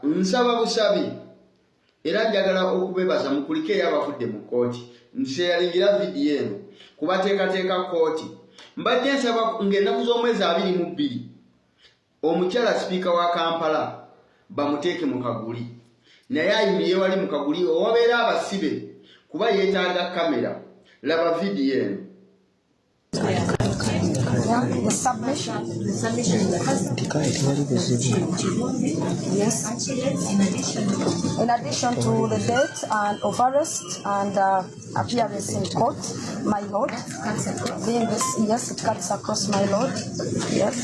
nsaba busabi era njagala okubebaza mukulike yabafudde mu kooti nsharingira video eno kubateekateeka kooti mbadde nsaba ng'ennaku z'omwezi 22 omukyala sipiika wa Kampala bamuteeke mu kaguli naye ayimiye wali mu kaguli owabeera abasibe kuba yeetaaga kamera laba video eno. The submission. Yes. In addition to the date and of arrest and appearance in court, my lord. Being this, yes, it cuts across, my lord. Yes.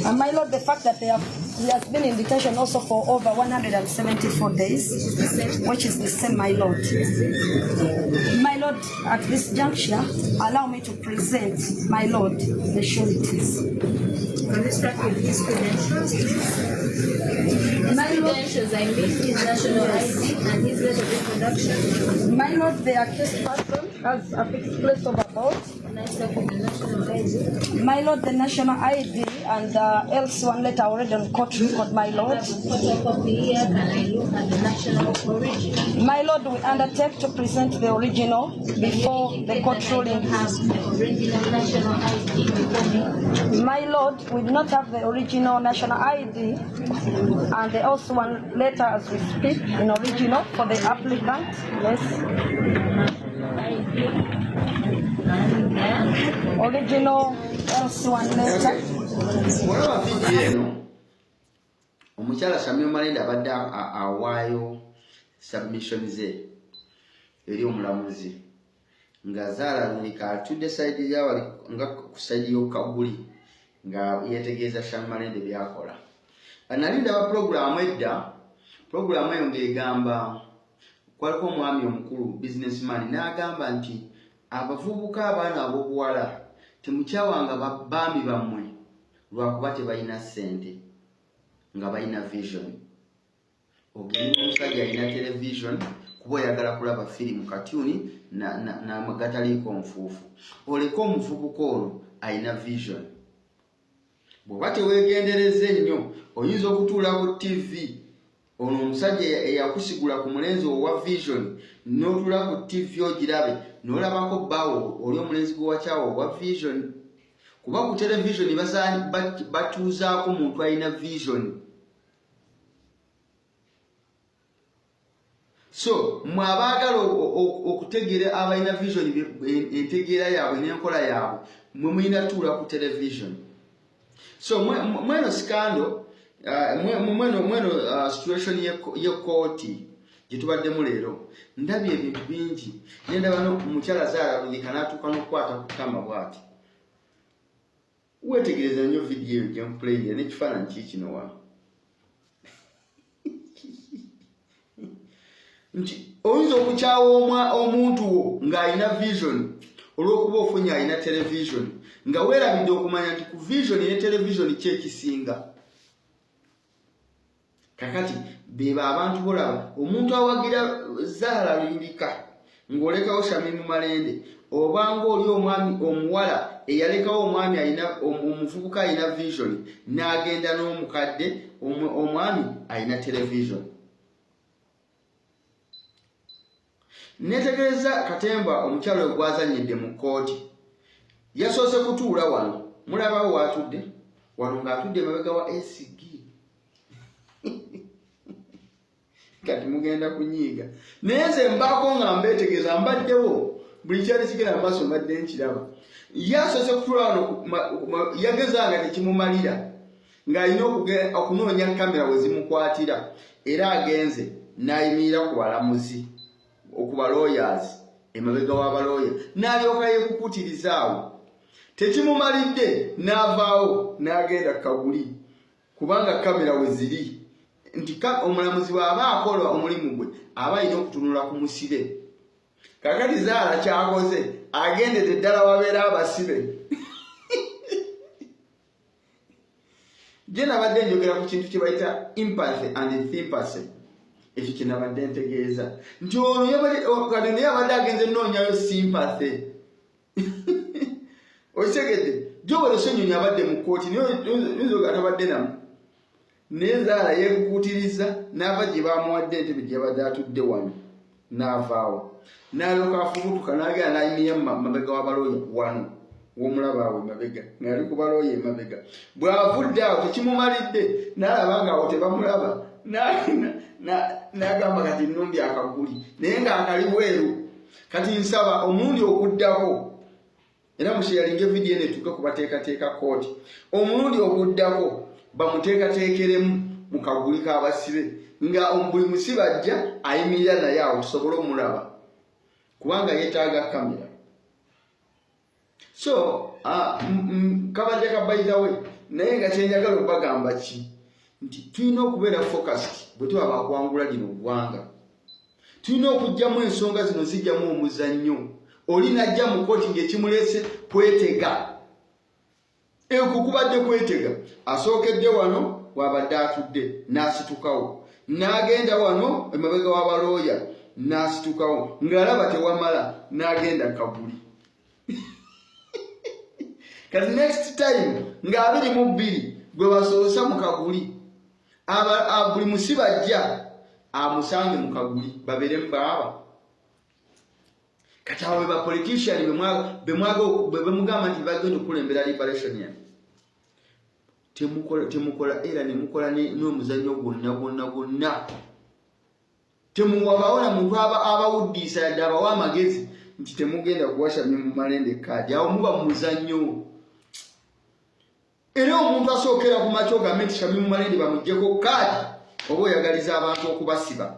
And my lord, the fact that he has been in detention also for over 174 days, which is the same, my lord. My lord, at this juncture, allow me to present, my lord, the sureties. On this record, his credentials. His credentials, I mean his national ID and his date of introduction. My lord, the accused person has a fixed place of abode. My lord, the national ID and else one letter already on court record, my lord. Photocopy here, can I look at the national origin? My lord, we undertake to present the original before the court ruling. Have the original national ID before me? My lord, we do not have the original national ID and the also one letter as we speak in original for the applicant. Yes. Original else one letter. Whatever video omukyala Samuel Malende abadde awaayo submission ze eri omulamuzi nga zaalabika atudde side yawali nga ku side y'okaguli nga yetegeeza Samuel Malende byakola. Analinda ba program eyo ng'egamba kwaliko omwami omukulu businessman n'agamba nti abavubuka abaana ab'obuwala temukyawanga baami bammwe lwakuba tebalina ssente nga balina vision. Ogenda omusajja alina television kuba oyagala kulaba firimu katuni gataliiko nfuufu. Oleka omuvubuka olwo alina vision. Bw'oba teweegendereza ennyo oyinza okutuula ku TV ono omusajja eyakusigula ku mulenzi owa vision n'otuula ku TV ogirabe n'olabako bbaawo oli omulenzi gwe wakyawo owa vision. Kuba ku television batuuzaako muntu alina vision. So mwabaagala okutegeera abalina vision entegeera yaabwe n'enkola yaabwe mwe mulina tuula ku television. So mweno scandal mweno situation y'ekkooti gye tubaddemu leero ndabye ebintu bingi nendaba nomukyala zaalabulika n'atuuka n'okukwata ku ttama bw'ati. Wetegereza nnyo vidiyo eyo gye mpuleyira n'ekifaananyi kiikino wano nti oyinza okukyawa omuntu wo ng'alina vision olw'okuba ofunye alina television nga weerabidde okumanya nti ku vision ne television ki ekisinga. Kakati beba abantu bolaba omuntu awagira zaalabulika ng'olekawo Samuel Malende obanga oli omwami omuwala eyalekawo omwami alina omuvubuka alina vision n'agenda n'omukadde omwami alina television. Netegereza Katemba omukyalo ogwazanyidde mu kooti yasoose kutuula wano mulabawo watudde wano ng'atudde mabega wa ACG kati mugenda kunyiiga naye nze mbaako nga mbeetegeeza mbaddewo buli kyali kigenda maaso mbadde nkiraba. Yasoose kutuula wano yagezanga tekimumalira ng'alina okunoonya kamera we zimukwatira era agenze n'ayimirira ku balamuzi okuba lawyers emabega w'abalooya n'alyoka yeekukuutirizaawo. Tekimumalidde n'avaawo n'agenda kaguli kubanga kamera we ziri nti omulamuzi bw'aba akola omulimu gwe aba alina okutunula ku musibe. Kakati zaala kyakoze agendedde ddala wabeera abasibe. Gye nabadde njogera ku kintu kye bayita empathy and sympathy. Ekyo kye nabadde ntegeeza nti ono kati naye abadde agenze nnoonyayo sympathy. Okitegedde gy'obwera osonyonyi abadde mu kkooti naye nzoga tabadde namu Nezaala yeekukutiriza n'ava gye baamuwadde entebe gye yabadde atudde wano n'avaawo n'alyoka afubutuka n'agenda n'ayimira mabega w'abalooya wano w'omulaba awo emabega ng'ali ku balooya emabega. Bw'avudde awo tekimumalidde n'alaba ng'awo tebamulaba n'agamba kati nnumbye akaguli naye ng'akali bweru. Kati nsaba omulundi oguddako era musheyalinga evidiyo eno etuuke ku bateekateeka kooti, omulundi oguddako bamuteekateekeremu mu kaguli k'abasibe nga buli musibe ajja ayimirira naye awo tusobole omulaba kubanga yeetaaga kamera. So kabadde kabayizawe naye nga kyenjagala okubagamba ki nti tulina okubeera focused bwe tuba bakwangula lino ggwanga. Tulina okugyamu ensonga zino zijjamu omuzannyo. Oli najja mu kooti ng'ekimuleese kwetega. Eko kubadde kwetega. Asookedde wano wabadde atudde n'asitukawo. N'agenda wano emabega w'abalooya n'asitukawo. Ng'alaba tewamala n'agenda kaguli. Kati next time nga 22 gwe basoosa mu kaguli. Buli musibe ajja amusange mu kaguli babeeremu baaba. Kati awo ba politician bemugamba nti bagenda okulembera liberation ya temukola era nemukola n'omuzannyo gwonna. Temuwabaona muntu abawuddiisa yadde abawa amagezi nti temugenda kuwasha mu malende kaadi. Awo muba mu muzannyo. Era omuntu asookera ku makyo ogambe nti Shamim Malende bamuggyeko kaadi oba oyagaliza abantu okubasiba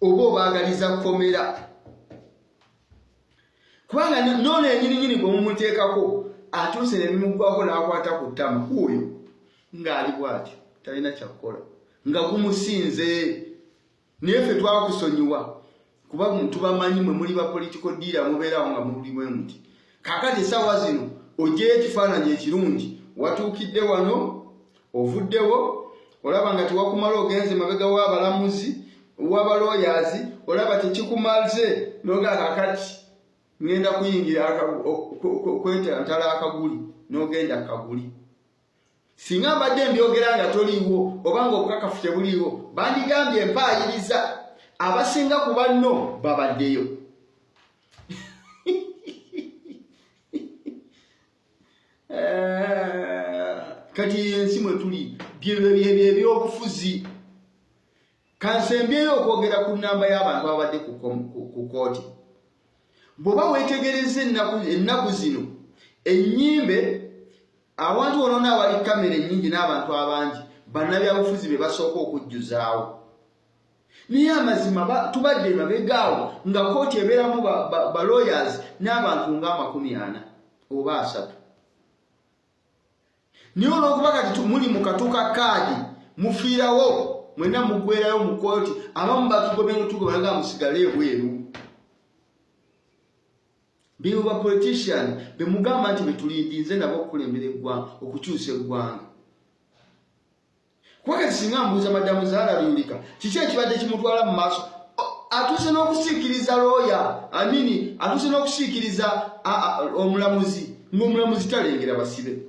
oba obaagaliza komera. Kubanga nono enyininyini gwe mumuteekako atuuse ne bimuggwako n'akwata ku ttama oyo ng'ali bw'atyo talina kyakukola nga gumusinze. Naye ffe twakusonyiwa kuba tubamanyi mwe muli ba political dealer mubeerawo nga mulimu emuti. Kaakati essaawa zino oggyeyo ekifaananyi ekirungi watuukidde wano ovuddewo olaba nga tewakumala ogenze mabega w'abalamuzi w'abalooyazi olaba tekikumaze noga kakati ngenda kuyingira kwetantala akaguli n'ogenda kaguli. Singa mbadde mbyogera nga toliiwo oba ng'obukakafu tebuliiwo bandigambye empaayiriza. Abasinga ku banno babaddeyo. Kati ensi mwe tuli byebyobufuzi. Kansembyeyo okwogera ku nnamba y'abantu abadde ku kooti. Bw'oba weetegereza ennaku zino ennyimbe awantu wonna awali kamera ennyingi n'abantu abangi bannabyabufuzi be basooka okujjuzaawo. Naye amazima tubadde emabegaawo nga kooti ebeeramu ba lawyers n'abantu nga 40 oba 3. Niyo olw'okuba kati muli mu katuuka kaadi mufiirawo mwenna muggwerayo mu kooti abamu batugobye n'otugoberaga musigale ebweru. Bibo ba politician bemugamba nti betulindinze nabo okulembera eggwanga okukyusa eggwanga. Kwakati singa mbuuza madamu Zahra Lyulika kiki ekibadde kimutwala mu maaso atuuse n'okusiikiriza looya atuuse n'okusiikiriza omulamuzi ng'omulamuzi talengera basibe.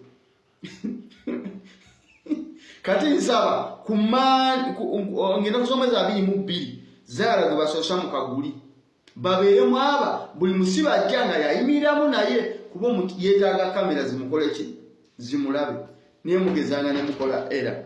Kati nsaba ngenda kusomeza 22 Zahra gwe basoosa mu kaguli babeeremu aba buli musibe ajja nga yayimiriramu naye kuba yeetaaga kamera zimukole ki zimulabe naye mugezanga ne mukola era.